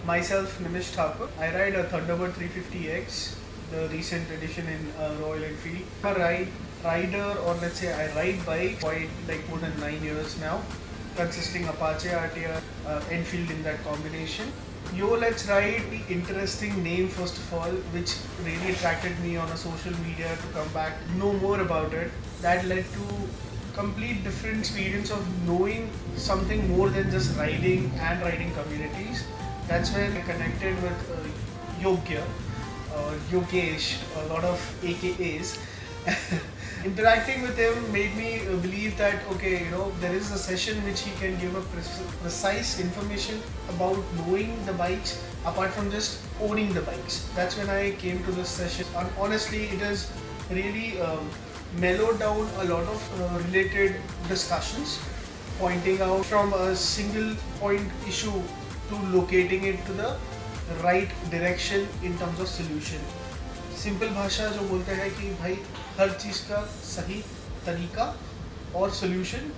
Myself, Nimish Thakur. I ride a Thunderbird 350X, the recent edition in Royal Enfield. I'm a rider, or let's say I ride bike quite like more than 9 years now, consisting Apache RTR, Enfield in that combination. Yo Let's Ride, the interesting name first of all, which really attracted me on a social media to come back, know more about it. That led to complete different experience of knowing something more than just riding and riding communities. That's when I connected with Yogya, Yogesh, a lot of AKAs. Interacting with him made me believe that okay, there is a session which he can give a precise information about knowing the bikes apart from just owning the bikes. That's when I came to this session, and honestly it has really mellowed down a lot of related discussions, pointing out from a single point issue to locating it to the right direction in terms of solution. Simple भाषा जो बोलते हैं कि भाई हर चीज़ का सही तरीका और सोल्यूशन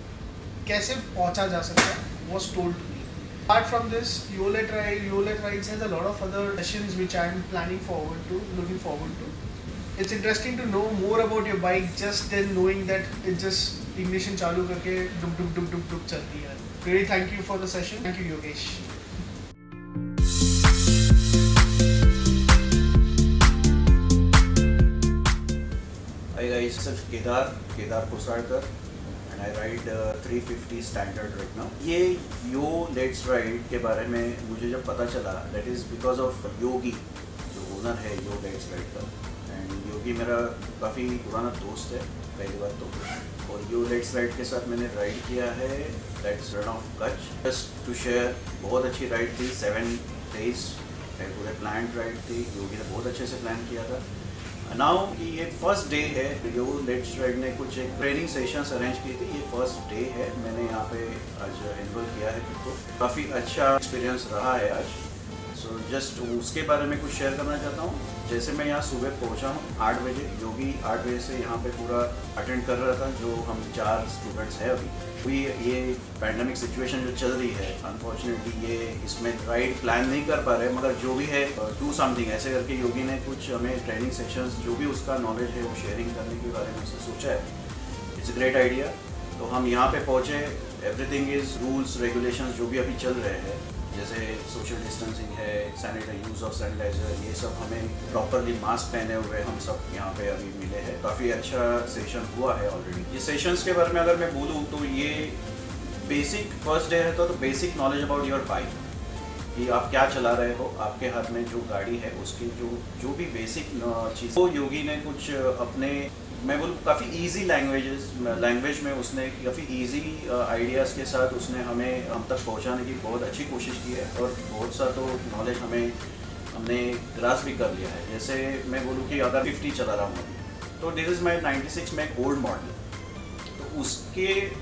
कैसे पहुंचा जा सकता है was told to me. Apart from this, Yo Let Rides has a lot of other sessions which I am looking forward to. It's interesting to know more about your bike just than knowing that it just ignition चालू करके डुक डुक डुक डुक डुक चलती है. Really thank you for the session. Thank you Yogesh. Hi guys, this is Kedar Kusarkar and I ride 350 standard right now. ये Yo Let's Ride के बारे में मुझे जब पता चला, that is because of Yogi, जो ओनर है Yo Let's Ride का, and योगी मेरा काफ़ी पुराना दोस्त है पहली बार तो, और Yo Let's Ride के साथ मैंने राइड किया है Let's Run of Kutch. Just to share, बहुत अच्छी राइड थी, 7 days पूरे प्लान राइड थी, योगी ने बहुत अच्छे से प्लान किया था. नाउ ये फर्स्ट डे है, Yo Let's Ride ने कुछ एक ट्रेनिंग सेशंस अरेंज की थी. ये फर्स्ट डे है, मैंने यहाँ पे आज इन्वॉल्व किया है खुद को. काफ़ी अच्छा एक्सपीरियंस रहा है आज. सो जस्ट उसके बारे में कुछ शेयर करना चाहता हूँ. जैसे मैं यहाँ सुबह पहुँचा हूँ 8 बजे, योगी 8 बजे से यहाँ पे पूरा अटेंड कर रहा था. जो हम 4 स्टूडेंट्स हैं अभी ये पैंडमिक सिचुएशन जो चल रही है, अनफॉर्चुनेटली ये इसमें राइड प्लान नहीं कर पा रहे, मगर जो भी है डू समथिंग ऐसे करके योगी ने कुछ हमें ट्रेनिंग सेशंस जो भी उसका नॉलेज है वो शेयरिंग करने के बारे में उसने सोचा है. It's a great idea. तो हम यहाँ पे पहुँचे, एवरीथिंग इज़ रूल्स रेगुलेशंस जो भी अभी चल रहे हैं, जैसे सोशल डिस्टेंसिंग है, यूज़ ऑफ सैनिटाइजर, ये सब हमें प्रॉपरली मास्क पहने हुए हम सब यहाँ पे अभी मिले हैं. काफ़ी अच्छा सेशन हुआ है ऑलरेडी. ये सेशंस के बारे में अगर मैं बोलूँ तो ये बेसिक फर्स्ट डे रहता तो basic knowledge about your bike, कि आप क्या चला रहे हो, आपके हाथ में जो गाड़ी है उसकी जो भी बेसिक चीज़, वो योगी ने कुछ अपने, मैं बोलूँ काफ़ी इजी लैंग्वेज में उसने काफ़ी इजी आइडियाज़ के साथ उसने हम तक पहुंचाने की बहुत अच्छी कोशिश की है. और बहुत सा तो नॉलेज हमने ग्रास भी कर लिया है. जैसे मैं बोलूँ कि अगर 50 चला रहा हूँ तो दिस इज़ माई 96 में ओल्ड मॉडल, तो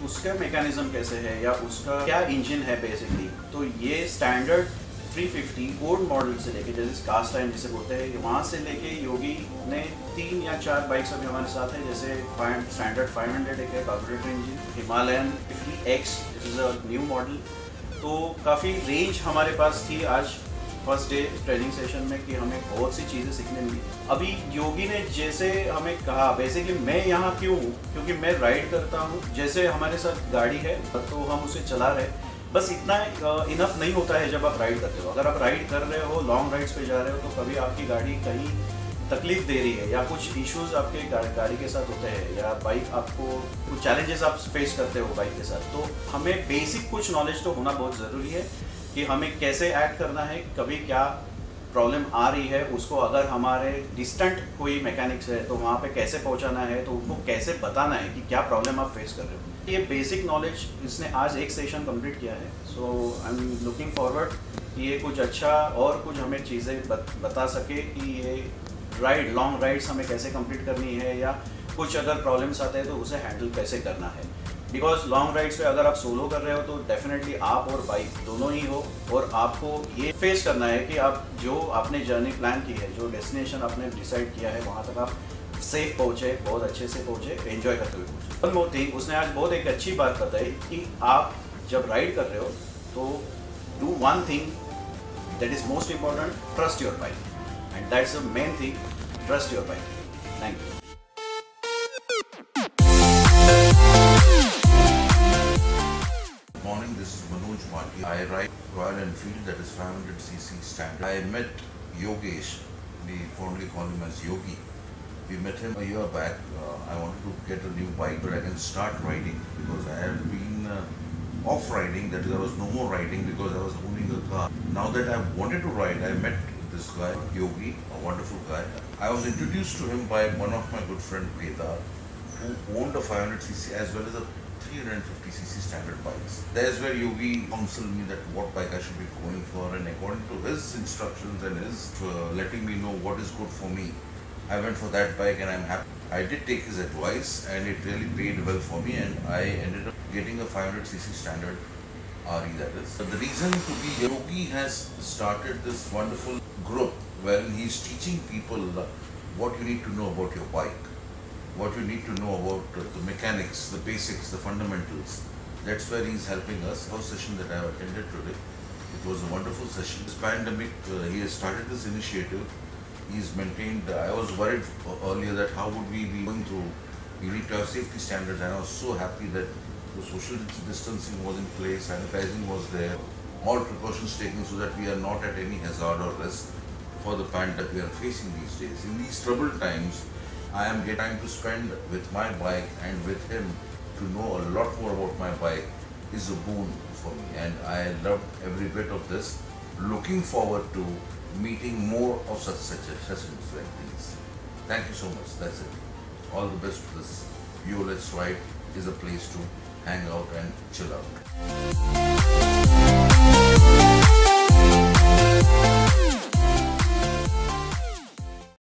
उसका मैकेनिज्म कैसे है या उसका क्या इंजन है बेसिकली. तो ये स्टैंडर्ड 350 ओल्ड मॉडल से लेके, जैसे कास्ट टाइम जिसे बोलते हैं, वहाँ से लेके योगी ने 3 या 4 बाइक्स अभी हमारे साथ है. जैसे स्टैंडर्ड 500 एक है carburettor engine, Himalayan 50X is a new model. तो काफ़ी रेंज हमारे पास थी आज फर्स्ट डे ट्रेनिंग सेशन में, कि हमें बहुत सी चीज़ें सीखने मिली. अभी योगी ने जैसे हमें कहा, बेसिकली मैं यहाँ क्यों हूँ, क्योंकि मैं राइड करता हूँ. जैसे हमारे साथ गाड़ी है तो हम उसे चला रहे, बस इतना इनफ नहीं होता है जब आप राइड करते हो. अगर आप राइड कर रहे हो, लॉन्ग राइड्स पे जा रहे हो, तो कभी आपकी गाड़ी कहीं तकलीफ दे रही है या कुछ इश्यूज आपके गाड़ी के साथ होते हैं, या बाइक आपको कुछ चैलेंजेस आप फेस करते हो बाइक के साथ, तो हमें बेसिक कुछ नॉलेज तो होना बहुत ज़रूरी है कि हमें कैसे एक्ट करना है, कभी क्या प्रॉब्लम आ रही है उसको, अगर हमारे डिस्टेंट कोई मैकेनिक्स है तो वहाँ पे कैसे पहुँचाना है, तो उनको कैसे बताना है कि क्या प्रॉब्लम आप फेस कर रहे हो. ये बेसिक नॉलेज इसने आज एक सेशन कंप्लीट किया है. सो आई एम लुकिंग फॉरवर्ड कि ये कुछ अच्छा और कुछ हमें चीज़ें बता सके कि ये लॉन्ग राइड्स हमें कैसे कंप्लीट करनी है, या कुछ अगर प्रॉब्लम्स आते हैं तो उसे हैंडल कैसे करना है. बिकॉज लॉन्ग राइड्स पे अगर आप सोलो कर रहे हो तो डेफिनेटली आप और बाइक दोनों ही हो, और आपको ये फेस करना है कि आप जो आपने जर्नी प्लान की है, जो डेस्टिनेशन आपने डिसाइड किया है, वहाँ तक आप सेफ पहुँचे, बहुत अच्छे से पहुँचे, एंजॉय करते हुए पहुँचे. वन मोर थिंग, उसने आज बहुत एक अच्छी बात बताई कि आप जब राइड कर रहे हो तो do one thing That is most important. Trust your bike, and that's the main thing. Trust your bike. Thank you. Good morning, this is Manoj Maki. I ride Royal Enfield, that is 500cc standard. I met Yogesh, we fondly call him as Yogi. We met him a year back. I wanted to get a new bike where I can start riding because I had been off riding, that is, there was no more riding because I was owning a car. Now that I wanted to ride, I met this guy, Yogi, a wonderful guy. I was introduced to him by one of my good friend, Kedar, who owned a 500cc as well as a 350cc standard bikes. There's where Yogi counseled me that what bike I should be going for, and according to his instructions and his letting me know what is good for me, I went for that bike and I'm happy. I did take his advice and it really paid well for me, and I ended up getting a 500cc standard RE, that is. But the reason to be, Yogi has started this wonderful group wherein he's teaching people what you need to know about your bike, what you need to know about the mechanics, the basics, the fundamentals. That's where he's helping us. First session that I have attended today, it was a wonderful session. This pandemic, he has started this initiative. He's maintained, I was worried earlier that how would we be going through, we need to have safety standards, and I was so happy that the social distancing was in place, sanitizing was there, all precautions taken so that we are not at any hazard or risk for the pandemic we are facing these days. In these troubled times, I am getting time to spend with my bike, and with him to know a lot more about my bike is a boon for me, and I loved every bit of this. Looking forward to meeting more of such sessions like these. Thank you so much. That's it. All the best for this. Yo Let's Ride is a place to hang out and chill out.